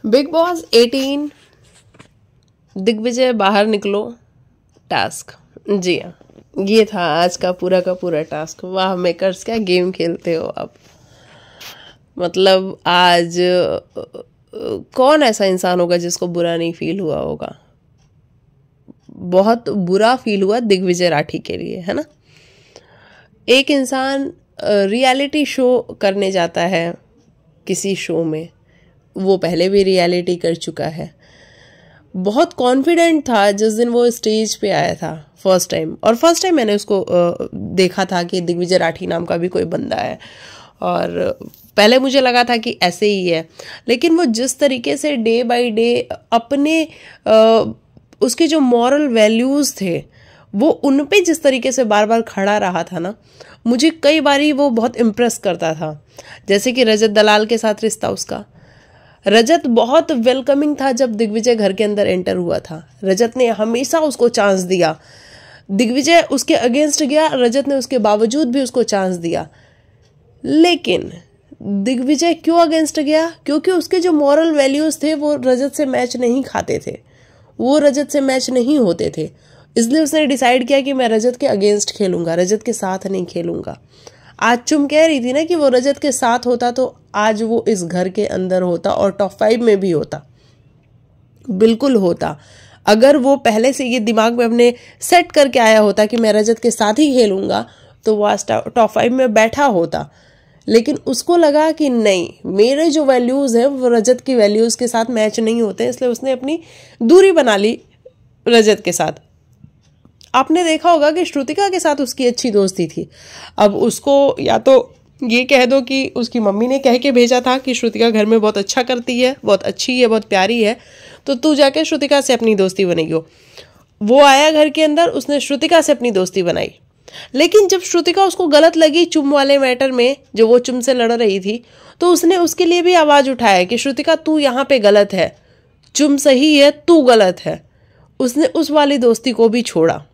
Big boss 18 Digvijay बाहर निकलो task. जी हाँ, ये था आज का पूरा टास्क। वाह मेकर्स, क्या गेम खेलते हो आप। मतलब आज कौन ऐसा इंसान होगा जिसको बुरा नहीं फील हुआ होगा। बहुत बुरा फील हुआ दिग्विजय राठी के लिए, है ना। एक इंसान रियलिटी शो करने जाता है किसी शो में, वो पहले भी रियलिटी कर चुका है। बहुत कॉन्फिडेंट था जिस दिन वो स्टेज पे आया था फर्स्ट टाइम, और फर्स्ट टाइम मैंने उसको देखा था कि दिग्विजय राठी नाम का भी कोई बंदा है, और पहले मुझे लगा था कि ऐसे ही है। लेकिन वो जिस तरीके से डे बाय डे अपने उसके जो मॉरल वैल्यूज़ थे वो उन पे जिस तरीके से बार बार खड़ा रहा था ना, मुझे कई बारी वो बहुत इम्प्रेस करता था। जैसे कि रजत दलाल के साथ रिश्ता उसका, रजत बहुत वेलकमिंग था जब दिग्विजय घर के अंदर एंटर हुआ था। रजत ने हमेशा उसको चांस दिया। दिग्विजय उसके अगेंस्ट गया, रजत ने उसके बावजूद भी उसको चांस दिया। लेकिन दिग्विजय क्यों अगेंस्ट गया? क्योंकि उसके जो मॉरल वैल्यूज थे वो रजत से मैच नहीं खाते थे, वो रजत से मैच नहीं होते थे। इसलिए उसने डिसाइड किया कि मैं रजत के अगेंस्ट खेलूंगा, रजत के साथ नहीं खेलूंगा। आज चुम कह रही थी ना कि वो रजत के साथ होता तो आज वो इस घर के अंदर होता और टॉप 5 में भी होता, बिल्कुल होता। अगर वो पहले से ये दिमाग में अपने सेट करके आया होता कि मैं रजत के साथ ही खेलूंगा तो वो आज टॉप 5 में बैठा होता। लेकिन उसको लगा कि नहीं, मेरे जो वैल्यूज़ हैं वो रजत की वैल्यूज़ के साथ मैच नहीं होते, इसलिए उसने अपनी दूरी बना ली रजत के साथ। आपने देखा होगा कि श्रुतिका के साथ उसकी अच्छी दोस्ती थी। अब उसको या तो ये कह दो कि उसकी मम्मी ने कह के भेजा था कि श्रुतिका घर में बहुत अच्छा करती है, बहुत अच्छी है, बहुत प्यारी है, तो तू जाके श्रुतिका से अपनी दोस्ती बनेगी। वो आया घर के अंदर, उसने श्रुतिका से अपनी दोस्ती बनाई। लेकिन जब श्रुतिका उसको गलत लगी चुम वाले मैटर में, जो वो चुम से लड़ रही थी, तो उसने उसके लिए भी आवाज़ उठाया कि श्रुतिका तू यहाँ पे गलत है, चुम सही है, तू गलत है। उसने उस वाली दोस्ती को भी छोड़ा।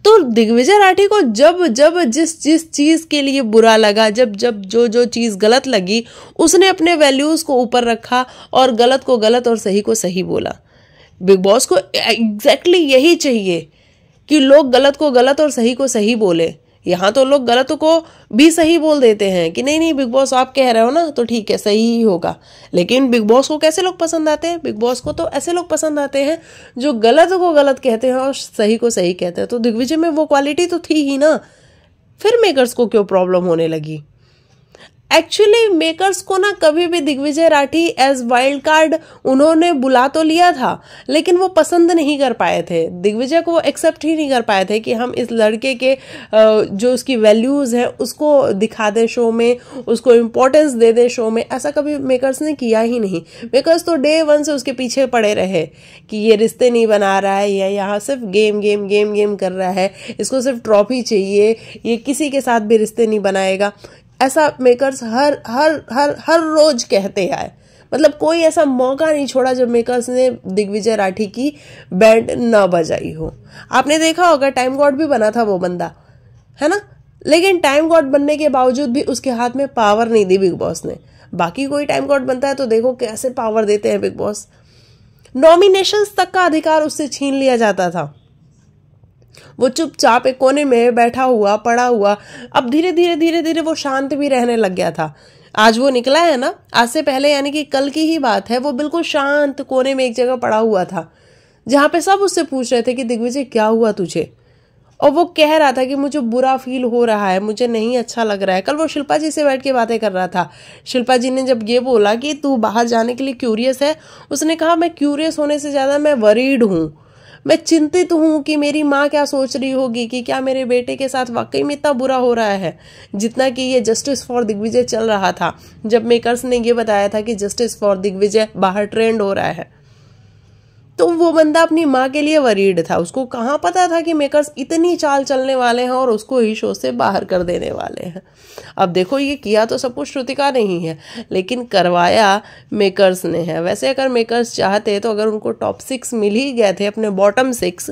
तो दिग्विजय राठी को जब जब जिस जिस चीज़ के लिए बुरा लगा, जब जब जो जो चीज़ गलत लगी, उसने अपने वैल्यूज़ को ऊपर रखा और गलत को गलत और सही को सही बोला। बिग बॉस को एग्जैक्टली यही चाहिए कि लोग गलत को गलत और सही को सही बोले। यहाँ तो लोग गलत को भी सही बोल देते हैं कि नहीं नहीं बिग बॉस आप कह रहे हो ना तो ठीक है, सही ही होगा। लेकिन बिग बॉस को कैसे लोग पसंद आते हैं? बिग बॉस को तो ऐसे लोग पसंद आते हैं जो गलत को गलत कहते हैं और सही को सही कहते हैं। तो दिग्विजय में वो क्वालिटी तो थी ही ना, फिर मेकर्स को क्यों प्रॉब्लम होने लगी? एक्चुअली मेकर्स को ना कभी भी Digvijay Rathi as wild card उन्होंने बुला तो लिया था, लेकिन वो पसंद नहीं कर पाए थे। दिग्विजय को वो एक्सेप्ट ही नहीं कर पाए थे कि हम इस लड़के के जो उसकी वैल्यूज़ हैं उसको दिखा दे शो में, उसको इम्पोर्टेंस दे दे शो में। ऐसा कभी मेकर्स ने किया ही नहीं। मेकर्स तो डे 1 से उसके पीछे पड़े रहे कि ये रिश्ते नहीं बना रहा है, या यहाँ सिर्फ गेम गेम गेम गेम कर रहा है, इसको सिर्फ ट्रॉफी चाहिए, ये किसी के साथ भी रिश्ते नहीं बनाएगा। ऐसा मेकर्स हर हर हर हर रोज कहते आए। मतलब कोई ऐसा मौका नहीं छोड़ा जब मेकर्स ने दिग्विजय राठी की बैंड न बजाई हो। आपने देखा होगा टाइम गॉड भी बना था वो बंदा, है ना। लेकिन टाइम गॉड बनने के बावजूद भी उसके हाथ में पावर नहीं दी बिग बॉस ने। बाकी कोई टाइम गॉड बनता है तो देखो कैसे पावर देते हैं बिग बॉस। नॉमिनेशंस तक का अधिकार उससे छीन लिया जाता था। वो चुपचाप एक कोने में बैठा हुआ पड़ा हुआ, अब धीरे धीरे धीरे धीरे वो शांत भी रहने लग गया था। आज वो निकला है ना, आज से पहले यानी कि कल की ही बात है, वो बिल्कुल शांत कोने में एक जगह पड़ा हुआ था, जहां पे सब उससे पूछ रहे थे कि दिग्विजय क्या हुआ तुझे, और वो कह रहा था कि मुझे बुरा फील हो रहा है, मुझे नहीं अच्छा लग रहा है। कल वो शिल्पा जी से बैठ के बातें कर रहा था। शिल्पा जी ने जब ये बोला कि तू बाहर जाने के लिए क्यूरियस है, उसने कहा मैं क्यूरियस होने से ज्यादा मैं वरीड हूँ, मैं चिंतित हूँ कि मेरी माँ क्या सोच रही होगी, कि क्या मेरे बेटे के साथ वाकई में इतना बुरा हो रहा है जितना कि ये जस्टिस फॉर दिग्विजय चल रहा था। जब मेकर्स ने ये बताया था कि जस्टिस फॉर दिग्विजय बाहर ट्रेंड हो रहा है, तो वो बंदा अपनी माँ के लिए वरीड था। उसको कहाँ पता था कि मेकर्स इतनी चाल चलने वाले हैं और उसको ही शो से बाहर कर देने वाले हैं। अब देखो ये किया तो सब कुछ श्रुतिका नहीं है, लेकिन करवाया मेकर्स ने है। वैसे अगर मेकर्स चाहते तो अगर उनको टॉप 6 मिल ही गए थे, अपने बॉटम 6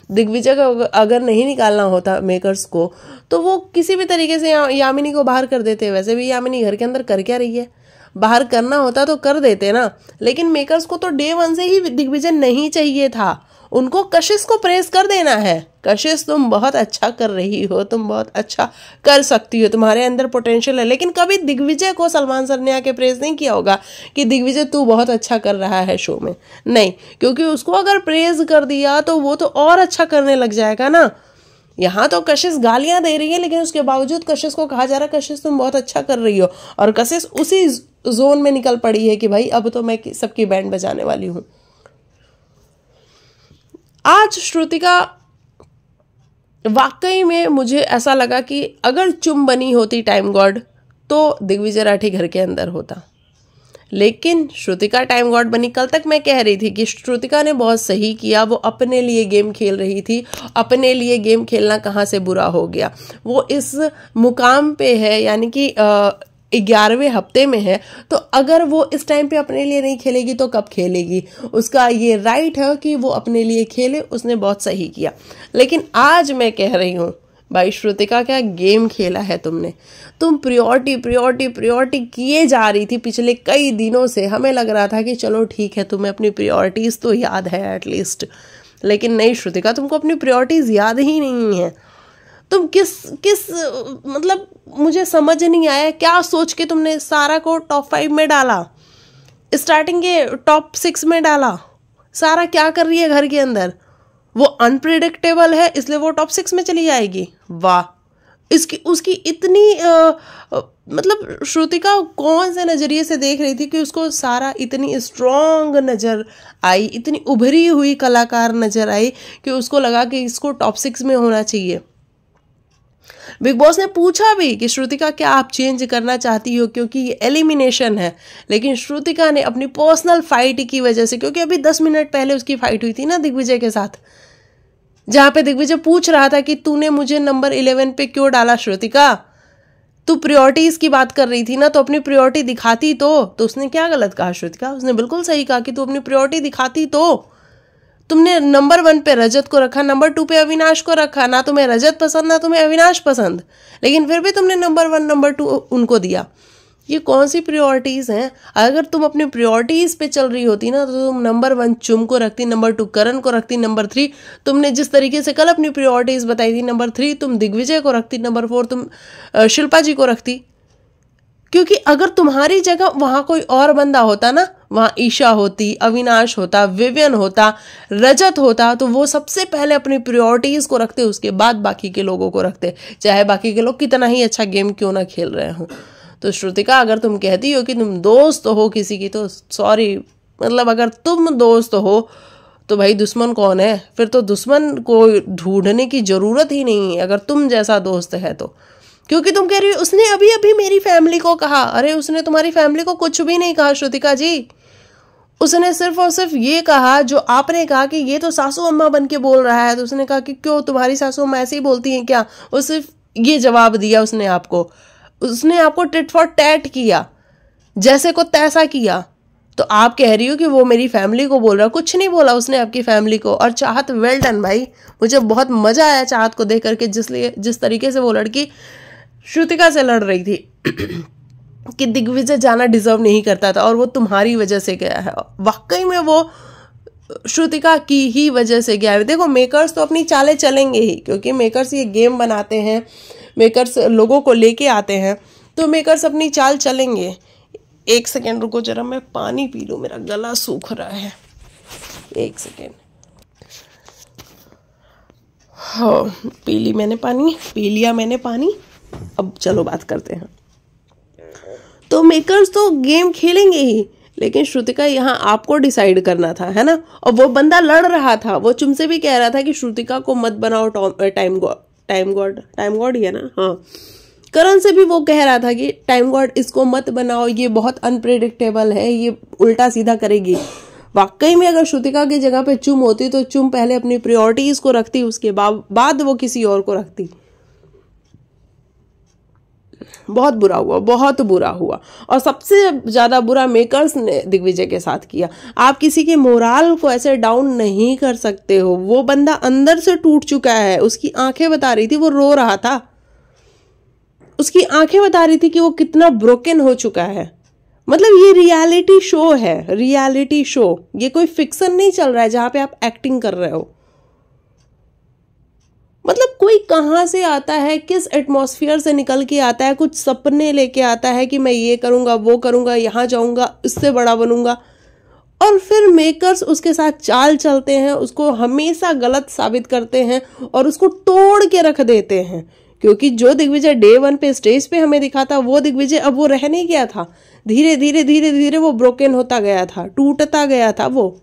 दिग्विजय का अगर नहीं निकालना होता मेकर्स को, तो वो किसी भी तरीके से यामिनी को बाहर कर देते। वैसे भी यामिनी घर के अंदर कर क्या रही है? बाहर करना होता तो कर देते ना, लेकिन मेकर्स को तो डे 1 से ही दिग्विजय नहीं चाहिए था। उनको कशिश को प्रेस कर देना है, कशिश तुम बहुत अच्छा कर रही हो, तुम बहुत अच्छा कर सकती हो, तुम्हारे अंदर पोटेंशियल है। लेकिन कभी दिग्विजय को सलमान सर ने आके प्रेस नहीं किया होगा कि दिग्विजय तू बहुत अच्छा कर रहा है शो में, नहीं, क्योंकि उसको अगर प्रेज कर दिया तो वो तो और अच्छा करने लग जाएगा ना। यहाँ तो कशिश गालियां दे रही है, लेकिन उसके बावजूद कशिश को कहा जा रहा है कशिश तुम बहुत अच्छा कर रही हो, और कशिश उसी जोन में निकल पड़ी है कि भाई अब तो मैं सबकी बैंड बजाने वाली हूँ। आज श्रुतिका वाकई में मुझे ऐसा लगा कि अगर चुम बनी होती टाइम गॉड तो दिग्विजय राठी घर के अंदर होता, लेकिन श्रुतिका टाइम गॉड बनी। कल तक मैं कह रही थी कि श्रुतिका ने बहुत सही किया, वो अपने लिए गेम खेल रही थी, अपने लिए गेम खेलना कहाँ से बुरा हो गया। वो इस मुकाम पे है, यानी कि 11वें हफ्ते में है, तो अगर वो इस टाइम पे अपने लिए नहीं खेलेगी तो कब खेलेगी? उसका ये राइट है कि वो अपने लिए खेले, उसने बहुत सही किया। लेकिन आज मैं कह रही हूँ भाई श्रुतिका क्या गेम खेला है तुमने। तुम प्रियोरिटी किए जा रही थी पिछले कई दिनों से। हमें लग रहा था कि चलो ठीक है तुम्हें अपनी प्रियोरिटीज तो याद है एटलीस्ट, लेकिन नहीं श्रुतिका, तुमको अपनी प्रियोरिटीज याद ही नहीं है। तुम किस मतलब मुझे समझ नहीं आया क्या सोच के तुमने सारा को टॉप 5 में डाला, स्टार्टिंग के टॉप 6 में डाला। सारा क्या कर रही है घर के अंदर? वो अनप्रिडिक्टेबल है इसलिए वो टॉप 6 में चली जाएगी। वाह, उसकी इतनी मतलब श्रुतिका कौन से नज़रिए से देख रही थी कि उसको सारा इतनी स्ट्रॉन्ग नज़र आई, इतनी उभरी हुई कलाकार नज़र आई कि उसको लगा कि इसको टॉप 6 में होना चाहिए। बिग बॉस ने पूछा भी कि श्रुतिका क्या आप चेंज करना चाहती हो क्योंकि ये एलिमिनेशन है, लेकिन श्रुतिका ने अपनी पर्सनल फाइट की वजह से, क्योंकि अभी 10 मिनट पहले उसकी फाइट हुई थी ना दिग्विजय के साथ, जहां पे दिग्विजय पूछ रहा था कि तूने मुझे नंबर 11 पे क्यों डाला श्रुतिका, तू प्रायोरिटीज की बात कर रही थी ना, तो अपनी प्रायोरिटी दिखाती तो उसने क्या गलत कहा श्रुतिका? उसने बिल्कुल सही कहा कि तू अपनी प्रायोरिटी दिखाती तो। तुमने नंबर 1 पे रजत को रखा, नंबर 2 पे अविनाश को रखा, ना तुम्हें रजत पसंद ना तुम्हें अविनाश पसंद, लेकिन फिर भी तुमने नंबर 1 नंबर 2 उनको दिया। ये कौन सी प्रायोरिटीज हैं? अगर तुम अपनी प्रायोरिटीज पे चल रही होती ना तो तुम नंबर 1 चुम को रखती, नंबर 2 करण को रखती, नंबर 3 तुमने जिस तरीके से कल अपनी प्रायोरिटीज बताई थी, नंबर 3 तुम दिग्विजय को रखती, नंबर 4 तुम शिल्पा जी को रखती। क्योंकि अगर तुम्हारी जगह वहां कोई और बंदा होता ना, वहां ईशा होती, अविनाश होता, विवियन होता, रजत होता, तो वो सबसे पहले अपनी प्रायोरिटीज को रखते, उसके बाद बाकी के लोगों को रखते, चाहे बाकी के लोग कितना ही अच्छा गेम क्यों ना खेल रहे हो। तो श्रुतिका अगर तुम कहती हो कि तुम दोस्त हो किसी की, तो सॉरी, मतलब अगर तुम दोस्त हो तो भाई दुश्मन कौन है? फिर तो दुश्मन को ढूंढने की जरूरत ही नहीं है अगर तुम जैसा दोस्त है तो। क्योंकि तुम कह रही हो उसने अभी अभी मेरी फैमिली को कहा। अरे उसने तुम्हारी फैमिली को कुछ भी नहीं कहा श्रुतिका जी, उसने सिर्फ और सिर्फ ये कहा जो आपने कहा कि ये तो सासू अम्मा बन के बोल रहा है, तो उसने कहा कि क्यों तुम्हारी सासू अम्मा ऐसे ही बोलती हैं क्या? वो सिर्फ ये जवाब दिया उसने आपको टिट फॉर टैट किया, जैसे को तैसा किया। तो आप कह रही हो कि वो मेरी फैमिली को बोल रहा, कुछ नहीं बोला उसने आपकी फैमिली को। और चाहत वेल डन भाई, मुझे बहुत मजा आया चाहत को देख करके, जिस तरीके से वो लड़की श्रुतिका से लड़ रही थी कि दिग्विजय जाना डिजर्व नहीं करता था और वो तुम्हारी वजह से गया है। वाकई में वो श्रुतिका की ही वजह से गया है। देखो मेकर्स तो अपनी चालें चलेंगे ही, क्योंकि मेकर्स ये गेम बनाते हैं, मेकर्स लोगों को लेके आते हैं, तो मेकर्स अपनी चाल चलेंगे। एक सेकेंड रुको जरा, मैं पानी पी लूं, मेरा गला सूख रहा है। एक सेकेंड। हाँ, पी लिया मैंने पानी। अब चलो बात करते हैं। तो मेकर्स तो गेम खेलेंगे ही, लेकिन श्रुतिका यहाँ आपको डिसाइड करना था, है ना? और वो बंदा लड़ रहा था, वो तुमसे भी कह रहा था कि श्रुतिका को मत बनाओ टाइम गॉड ही है ना? हाँ, करण से भी वो कह रहा था कि टाइम गॉड इसको मत बनाओ, ये बहुत अनप्रेडिक्टेबल है, ये उल्टा सीधा करेगी। वाकई में अगर श्रुतिका की जगह पे चुम होती तो चुम पहले अपनी प्रायोरिटीज को रखती, उसके बाद वो किसी और को रखती। बहुत बुरा हुआ। और सबसे ज्यादा बुरा मेकर्स ने दिग्विजय के साथ किया। आप किसी के मोराल को ऐसे डाउन नहीं कर सकते हो। वो बंदा अंदर से टूट चुका है, उसकी आंखें बता रही थी, वो रो रहा था, उसकी आंखें बता रही थी कि वो कितना ब्रोकन हो चुका है। मतलब ये रियलिटी शो है, रियलिटी शो, ये कोई फिक्शन नहीं चल रहा है जहां पे आप एक्टिंग कर रहे हो। मतलब कोई कहाँ से आता है, किस एटमॉस्फेयर से निकल के आता है, कुछ सपने लेके आता है कि मैं ये करूंगा, वो करूंगा, यहाँ जाऊंगा, इससे बड़ा बनूंगा, और फिर मेकर्स उसके साथ चाल चलते हैं, उसको हमेशा गलत साबित करते हैं और उसको तोड़ के रख देते हैं। क्योंकि जो दिग्विजय डे 1 पे स्टेज पे हमें दिखा था, वो दिग्विजय अब वो रह नहीं गया था। धीरे धीरे धीरे धीरे वो ब्रोकन होता गया था, टूटता गया था वो।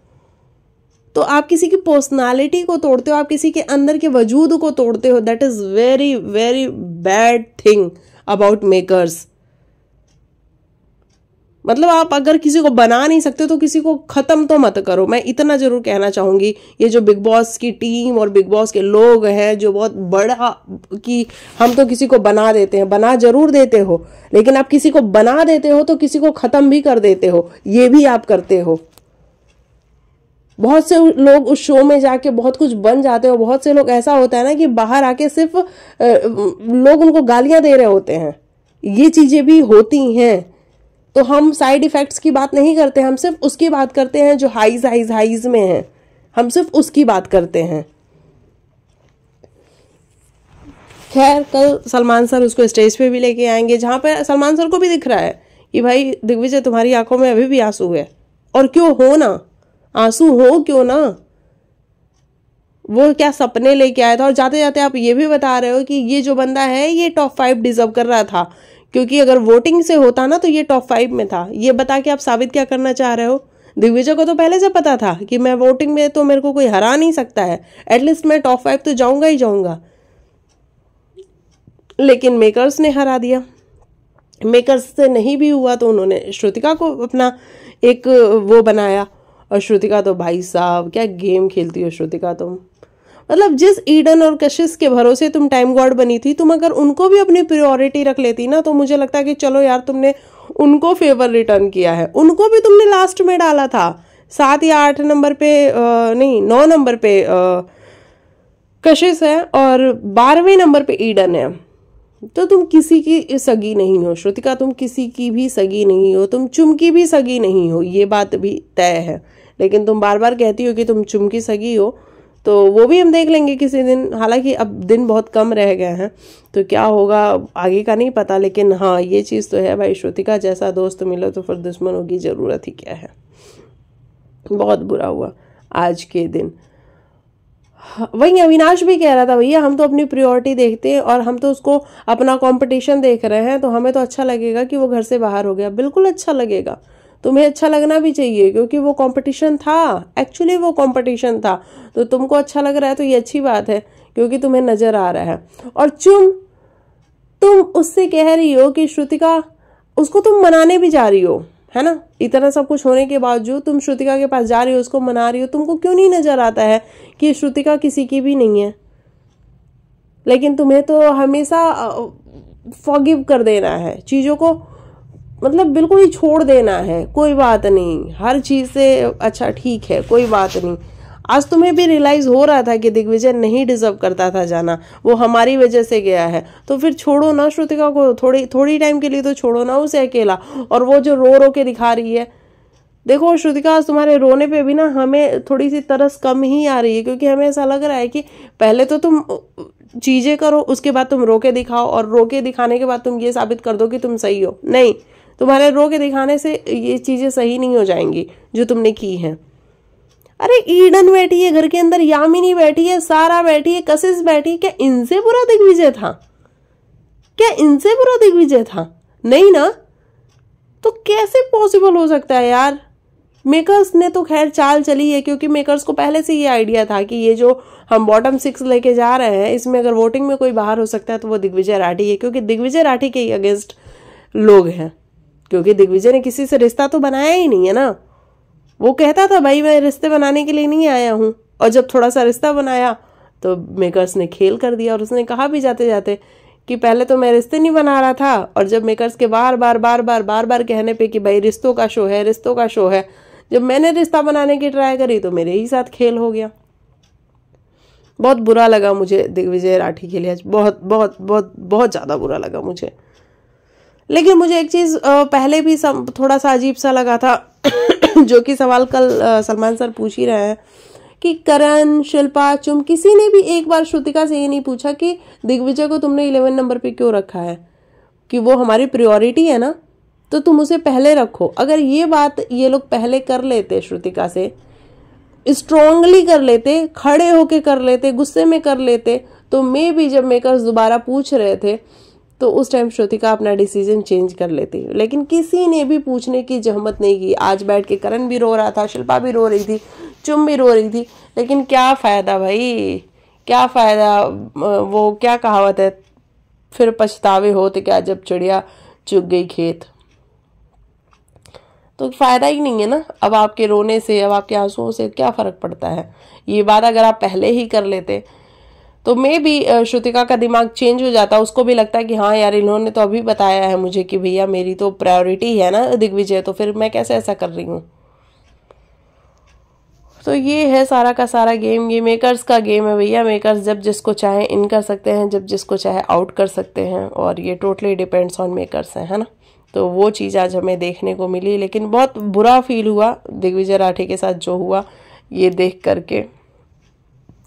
तो आप किसी की पर्सनालिटी को तोड़ते हो, आप किसी के अंदर के वजूद को तोड़ते हो। That is very very bad thing about makers. मतलब आप अगर किसी को बना नहीं सकते तो किसी को खत्म तो मत करो। मैं इतना जरूर कहना चाहूंगी, ये जो बिग बॉस की टीम और बिग बॉस के लोग हैं जो बहुत बड़ा कि हम तो किसी को बना देते हैं, बना जरूर देते हो, लेकिन आप किसी को बना देते हो तो किसी को खत्म भी कर देते हो, ये भी आप करते हो। बहुत से लोग उस शो में जाके बहुत कुछ बन जाते हो, बहुत से लोग ऐसा होता है ना कि बाहर आके सिर्फ लोग उनको गालियां दे रहे होते हैं। ये चीजें भी होती हैं। तो हम साइड इफेक्ट्स की बात नहीं करते, हम सिर्फ उसकी बात करते हैं जो हाइज हाइज हाइज में है, हम सिर्फ उसकी बात करते हैं। खैर कल सलमान सर उसको स्टेज पे भी लेके आएंगे, जहां पे सलमान सर को भी दिख रहा है कि भाई दिग्विजय तुम्हारी आंखों में अभी भी आंसू है, और क्यों हो ना, आंसू हो क्यों ना। वो क्या सपने लेके आया था, और जाते जाते आप ये भी बता रहे हो कि ये जो बंदा है ये टॉप 5 डिजर्व कर रहा था, क्योंकि अगर वोटिंग से होता ना तो ये टॉप 5 में था। ये बता के आप साबित क्या करना चाह रहे हो? दिग्विजय को तो पहले से पता था कि मैं वोटिंग में तो मेरे को कोई हरा नहीं सकता है, एटलीस्ट मैं टॉप 5 तो जाऊंगा ही जाऊंगा। लेकिन मेकर्स ने हरा दिया। मेकर्स से नहीं भी हुआ तो उन्होंने श्रुतिका को अपना एक वो बनाया, और श्रुतिका तो भाई साहब क्या गेम खेलती हो श्रुतिका तुम। मतलब जिस ईडन और कशिश के भरोसे तुम टाइम गॉड बनी थी, तुम अगर उनको भी अपनी प्रायोरिटी रख लेती ना तो मुझे लगता है कि चलो यार तुमने उनको फेवर रिटर्न किया है। उनको भी तुमने लास्ट में डाला था, 7 या 8 नंबर पे नहीं 9 नंबर पे कशिश है और 12वें नंबर पे ईडन है। तो तुम किसी की सगी नहीं हो श्रुतिका, तुम किसी की भी सगी नहीं हो, तुम चुम की भी सगी नहीं हो, ये बात भी तय है। लेकिन तुम बार बार कहती हो कि तुम चुम की सगी हो, तो वो भी हम देख लेंगे किसी दिन। हालांकि अब दिन बहुत कम रह गए हैं तो क्या होगा आगे का नहीं पता, लेकिन हाँ ये चीज़ तो है भाई, श्रुतिका जैसा दोस्त मिलो तो फिर दुश्मनों की ज़रूरत ही क्या है। बहुत बुरा हुआ आज के दिन। वही अविनाश भी कह रहा था भैया हम तो अपनी प्रायोरिटी देखते हैं और हम तो उसको अपना कंपटीशन देख रहे हैं, तो हमें तो अच्छा लगेगा कि वो घर से बाहर हो गया। बिल्कुल अच्छा लगेगा, तुम्हें अच्छा लगना भी चाहिए, क्योंकि वो कंपटीशन था, एक्चुअली वो कंपटीशन था। तो तुमको अच्छा लग रहा है तो ये अच्छी बात है, क्योंकि तुम्हें नजर आ रहा है। और तुम उससे कह रही हो कि श्रुतिका, उसको तुम मनाने भी जा रही हो, है ना। इतना सब कुछ होने के बावजूद तुम श्रुतिका के पास जा रही हो, उसको मना रही हो। तुमको क्यों नहीं नजर आता है कि श्रुतिका किसी की भी नहीं है, लेकिन तुम्हें तो हमेशा फॉरगिव कर देना है चीजों को, मतलब बिल्कुल ही छोड़ देना है। कोई बात नहीं, हर चीज से अच्छा ठीक है, कोई बात नहीं। आज तुम्हें भी रियलाइज हो रहा था कि दिग्विजय नहीं डिजर्व करता था जाना, वो हमारी वजह से गया है, तो फिर छोड़ो ना श्रुतिका को, थोड़ी टाइम के लिए तो छोड़ो ना उसे अकेला। और वो जो रो के दिखा रही है, देखो श्रुतिका आज तुम्हारे रोने पे भी ना हमें थोड़ी सी तरस कम ही आ रही है, क्योंकि हमें ऐसा लग रहा है कि पहले तो तुम चीजें करो, उसके बाद तुम रो के दिखाओ, और रो के दिखाने के बाद तुम ये साबित कर दो कि तुम सही हो। नहीं, तुम्हारे रो के दिखाने से ये चीजें सही नहीं हो जाएंगी जो तुमने की हैं। अरे ईडन बैठी है घर के अंदर, यामिनी बैठी है, सारा बैठी है, कशिश बैठी है, क्या इनसे बुरा दिग्विजय था? क्या इनसे बुरा दिग्विजय था? नहीं ना। तो कैसे पॉसिबल हो सकता है यार? मेकर्स ने तो खैर चाल चली है, क्योंकि मेकर्स को पहले से ये आइडिया था कि ये जो हम बॉटम 6 लेके जा रहे हैं, इसमें अगर वोटिंग में कोई बाहर हो सकता है तो वो दिग्विजय राठी है, क्योंकि दिग्विजय राठी के ही अगेंस्ट लोग हैं। क्योंकि दिग्विजय ने किसी से रिश्ता तो बनाया ही नहीं है ना। वो कहता था भाई मैं रिश्ते बनाने के लिए नहीं आया हूं, और जब थोड़ा सा रिश्ता बनाया तो मेकर्स ने खेल कर दिया। और उसने कहा भी जाते जाते कि पहले तो मैं रिश्ते नहीं बना रहा था, और जब मेकर्स के बार बार कहने पे कि भाई रिश्तों का शो है, रिश्तों का शो है, जब मैंने रिश्ता बनाने की ट्राई करी तो मेरे ही साथ खेल हो गया। बहुत बुरा लगा मुझे दिग्विजय राठी के लिए, बहुत बहुत बहुत बहुत ज्यादा बुरा लगा मुझे। लेकिन मुझे एक चीज़ पहले भी थोड़ा सा अजीब सा लगा था जो कि सवाल कल सलमान सर पूछ ही रहे हैं कि करण, शिल्पा, चुम, किसी ने भी एक बार श्रुतिका से ये नहीं पूछा कि दिग्विजय को तुमने 11 नंबर पे क्यों रखा है, कि वो हमारी प्रायोरिटी है ना, तो तुम उसे पहले रखो। अगर ये बात ये लोग पहले कर लेते, श्रुतिका से स्ट्रांगली कर लेते, खड़े होके कर लेते, गुस्से में कर लेते, तो मे भी जब मेकर्स दोबारा पूछ रहे थे तो उस टाइम श्रुतिका अपना डिसीजन चेंज कर लेती। लेकिन किसी ने भी पूछने की जहमत नहीं की। आज बैठ के करण भी रो रहा था, शिल्पा भी रो रही थी, चुम भी रो रही थी, लेकिन क्या फ़ायदा भाई, क्या फ़ायदा। वो क्या कहावत है, फिर पछतावे होते क्या जब चिड़िया चुग गई खेत। तो फ़ायदा ही नहीं है ना। अब आपके रोने से, अब आपके आंसुओं से क्या फ़र्क पड़ता है। ये बात अगर आप पहले ही कर लेते तो मे भी श्रुतिका का दिमाग चेंज हो जाता। उसको भी लगता है कि हाँ यार, इन्होंने तो अभी बताया है मुझे कि भैया मेरी तो प्रायोरिटी है ना दिग्विजय, तो फिर मैं कैसे ऐसा कर रही हूँ। तो ये है सारा का सारा गेम, ये मेकर्स का गेम है भैया। मेकर्स जब जिसको चाहे इन कर सकते हैं, जब जिसको चाहे आउट कर सकते हैं, और ये टोटली डिपेंड्स ऑन मेकर्स है ना। तो वो चीज़ आज हमें देखने को मिली, लेकिन बहुत बुरा फील हुआ दिग्विजय राठी के साथ जो हुआ ये देख करके।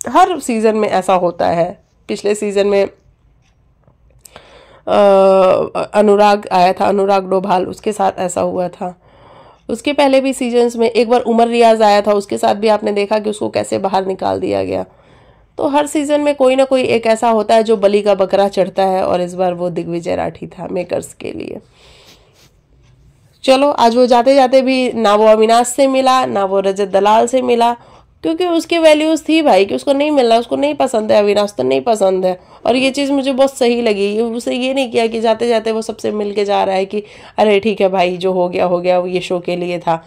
हर सीज़न में ऐसा होता है। पिछले सीज़न में अनुराग आया था, अनुराग डोभाल, उसके साथ ऐसा हुआ था। उसके पहले भी सीजन्स में एक बार उमर रियाज आया था, उसके साथ भी आपने देखा कि उसको कैसे बाहर निकाल दिया गया। तो हर सीज़न में कोई ना कोई एक ऐसा होता है जो बलि का बकरा चढ़ता है, और इस बार वो दिग्विजय राठी था मेकर्स के लिए। चलो, आज वो जाते जाते भी ना वो अविनाश से मिला, ना वो रजत दलाल से मिला, क्योंकि उसकी वैल्यूज थी भाई कि उसको नहीं मिलना, उसको नहीं पसंद है, अविनाश तो नहीं पसंद है। और ये चीज़ मुझे बहुत सही लगी। उसे ये नहीं किया कि जाते जाते वो सबसे मिल के जा रहा है कि अरे ठीक है भाई, जो हो गया, ये शो के लिए था।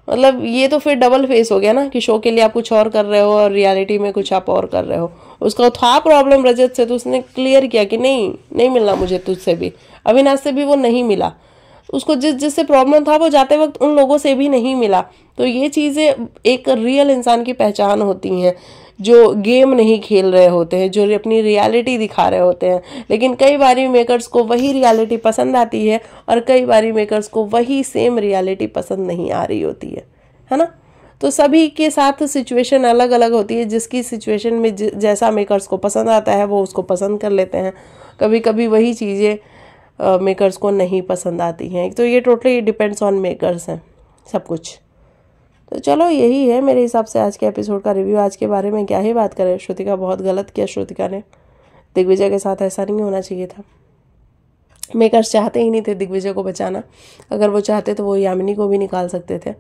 मतलब ये तो फिर डबल फेस हो गया ना, कि शो के लिए आप कुछ और कर रहे हो और रियलिटी में कुछ आप और कर रहे हो। उसका था प्रॉब्लम रजत से, तो उसने क्लियर किया कि नहीं मिलना मुझे तुझसे भी, अविनाश से भी वो नहीं मिला। उसको जिससे प्रॉब्लम था वो जाते वक्त उन लोगों से भी नहीं मिला। तो ये चीज़ें एक रियल इंसान की पहचान होती हैं, जो गेम नहीं खेल रहे होते हैं, जो अपनी रियलिटी दिखा रहे होते हैं। लेकिन कई बारी मेकर्स को वही रियलिटी पसंद आती है, और कई बारी मेकर्स को वही सेम रियलिटी पसंद नहीं आ रही होती है ना। तो सभी के साथ सिचुएशन अलग अलग होती है। जिसकी सिचुएशन में जैसा मेकर्स को पसंद आता है वो उसको पसंद कर लेते हैं। कभी कभी वही चीज़ें मेकर्स को नहीं पसंद आती हैं। तो ये टोटली डिपेंड्स ऑन मेकर्स हैं सब कुछ। तो चलो, यही है मेरे हिसाब से आज के एपिसोड का रिव्यू। आज के बारे में क्या ही बात करें, श्रुतिका बहुत गलत किया। श्रुतिका ने दिग्विजय के साथ ऐसा नहीं होना चाहिए था। मेकर्स चाहते ही नहीं थे दिग्विजय को बचाना। अगर वो चाहते तो वो यामिनी को भी निकाल सकते थे।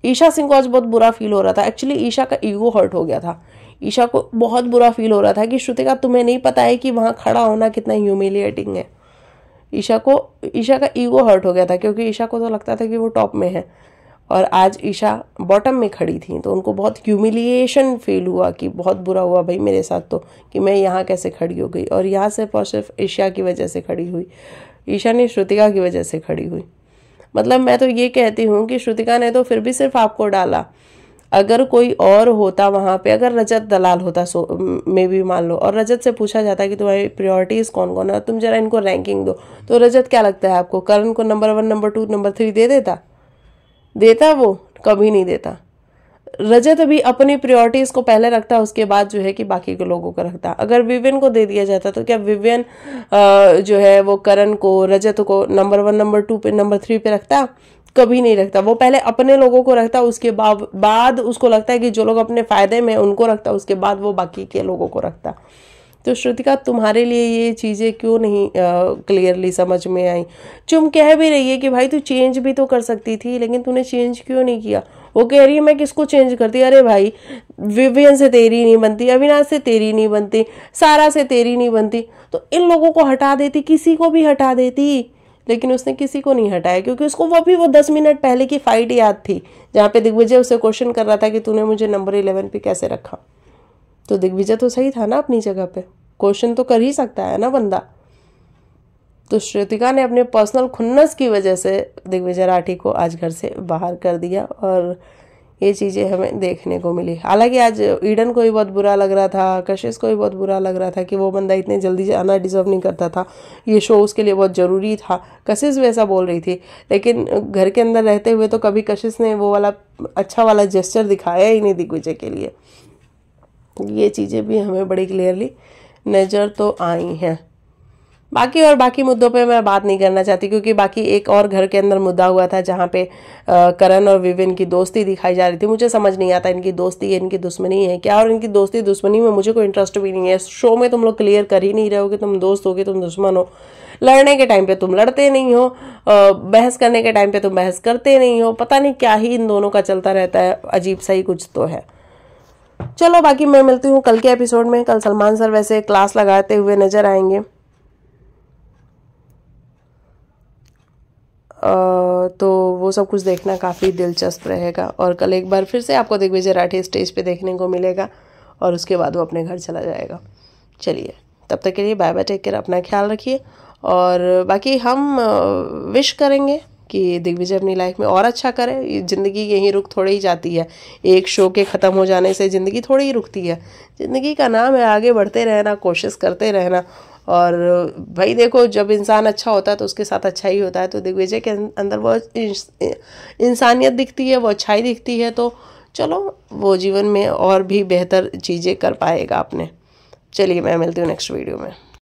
ईशा सिंह को आज बहुत बुरा फील हो रहा था। एक्चुअली ईशा का ईगो हर्ट हो गया था। ईशा को बहुत बुरा फील हो रहा था कि श्रुतिका तुम्हें नहीं पता है कि वहाँ खड़ा होना कितना ह्यूमिलिएटिंग है। ईशा का ईगो हर्ट हो गया था, क्योंकि ईशा को तो लगता था कि वो टॉप में है, और आज ईशा बॉटम में खड़ी थी। तो उनको बहुत ह्यूमिलिएशन फील हुआ कि बहुत बुरा हुआ भाई मेरे साथ, तो कि मैं यहाँ कैसे खड़ी हो गई। और यहाँ सिर्फ और सिर्फ ईशा की वजह से खड़ी हुई। ईशा ने श्रुतिका की वजह से खड़ी हुई। मतलब मैं तो ये कहती हूँ कि श्रुतिका ने तो फिर भी सिर्फ आपको डाला। अगर कोई और होता वहाँ पे, अगर रजत दलाल होता में भी मान लो, और रजत से पूछा जाता कि तुम्हारी प्रायोरिटीज कौन कौन है, तुम जरा इनको रैंकिंग दो, तो रजत क्या लगता है आपको, करण को नंबर 1, नंबर 2, नंबर 3 दे देता? वो कभी नहीं देता। रजत भी अपनी प्रायोरिटीज को पहले रखता, उसके बाद जो है कि बाकी के लोगों को रखता। अगर विवियन को दे दिया जाता तो क्या विवियन जो है वो करण को, रजत को नंबर 1, नंबर 2 पे, नंबर 3 पे रखता? कभी नहीं रखता। वो पहले अपने लोगों को रखता, उसके बाद उसको लगता है कि जो लोग अपने फायदे में उनको रखता, उसके बाद वो बाकी के लोगों को रखता। तो श्रुतिका, तुम्हारे लिए ये चीज़ें क्यों नहीं क्लियरली समझ में आई? चुम कह भी रही है कि भाई तू चेंज भी तो कर सकती थी, लेकिन तूने चेंज क्यों नहीं किया। वो कह रही है मैं किसको चेंज करती? अरे भाई, विवियन से तेरी नहीं बनती, अविनाश से तेरी नहीं बनती, सारा से तेरी नहीं बनती, तो इन लोगों को हटा देती, किसी को भी हटा देती। लेकिन उसने किसी को नहीं हटाया, क्योंकि उसको वो 10 मिनट पहले की फाइट याद थी, जहाँ पे दिग्विजय उसे क्वेश्चन कर रहा था कि तूने मुझे नंबर 11 पे कैसे रखा। तो दिग्विजय तो सही था ना अपनी जगह पे, क्वेश्चन तो कर ही सकता है ना बंदा। तो श्रुतिका ने अपने पर्सनल खुन्नस की वजह से दिग्विजय राठी को आज घर से बाहर कर दिया, और ये चीज़ें हमें देखने को मिली। हालांकि आज ईडन को भी बहुत बुरा लग रहा था, कशिश को भी बहुत बुरा लग रहा था कि वो बंदा इतने जल्दी आना डिज़र्व नहीं करता था, ये शो उसके लिए बहुत ज़रूरी था। कशिश भी ऐसा बोल रही थी, लेकिन घर के अंदर रहते हुए तो कभी कशिश ने वो वाला अच्छा वाला जेस्चर दिखाया ही नहीं दिग्विजय के लिए। ये चीज़ें भी हमें बड़ी क्लियरली नज़र तो आई हैं। बाकी मुद्दों पे मैं बात नहीं करना चाहती, क्योंकि बाकी एक और घर के अंदर मुद्दा हुआ था जहाँ पे करण और विविन की दोस्ती दिखाई जा रही थी। मुझे समझ नहीं आता इनकी दोस्ती है, इनकी दुश्मनी है क्या, और इनकी दोस्ती दुश्मनी में मुझे कोई इंटरेस्ट भी नहीं है। शो में तुम लोग क्लियर कर ही नहीं रहे हो कि तुम दोस्त हो कि तुम दुश्मन हो। लड़ने के टाइम पे तुम लड़ते नहीं हो, बहस करने के टाइम पे तुम बहस करते नहीं हो। पता नहीं क्या ही इन दोनों का चलता रहता है, अजीब सा ही कुछ तो है। चलो बाकी मैं मिलती हूँ कल के एपिसोड में। कल सलमान सर वैसे क्लास लगाते हुए नजर आएंगे, तो वो सब कुछ देखना काफ़ी दिलचस्प रहेगा। और कल एक बार फिर से आपको दिग्विजय राठी स्टेज पे देखने को मिलेगा, और उसके बाद वो अपने घर चला जाएगा। चलिए तब तक के लिए बाय बाय, टेक केयर, अपना ख्याल रखिए। और बाकी हम विश करेंगे कि दिग्विजय अपनी लाइफ में और अच्छा करे। ज़िंदगी यहीं रुक थोड़ी ही जाती है, एक शो के ख़त्म हो जाने से ज़िंदगी थोड़ी ही रुकती है। ज़िंदगी का नाम है आगे बढ़ते रहना, कोशिश करते रहना। और भाई देखो, जब इंसान अच्छा होता है तो उसके साथ अच्छा ही होता है। तो दिग्विजय के अंदर वो इंसानियत दिखती है, वो अच्छाई दिखती है, तो चलो वो जीवन में और भी बेहतर चीज़ें कर पाएगा अपने। चलिए मैं मिलती हूँ नेक्स्ट वीडियो में।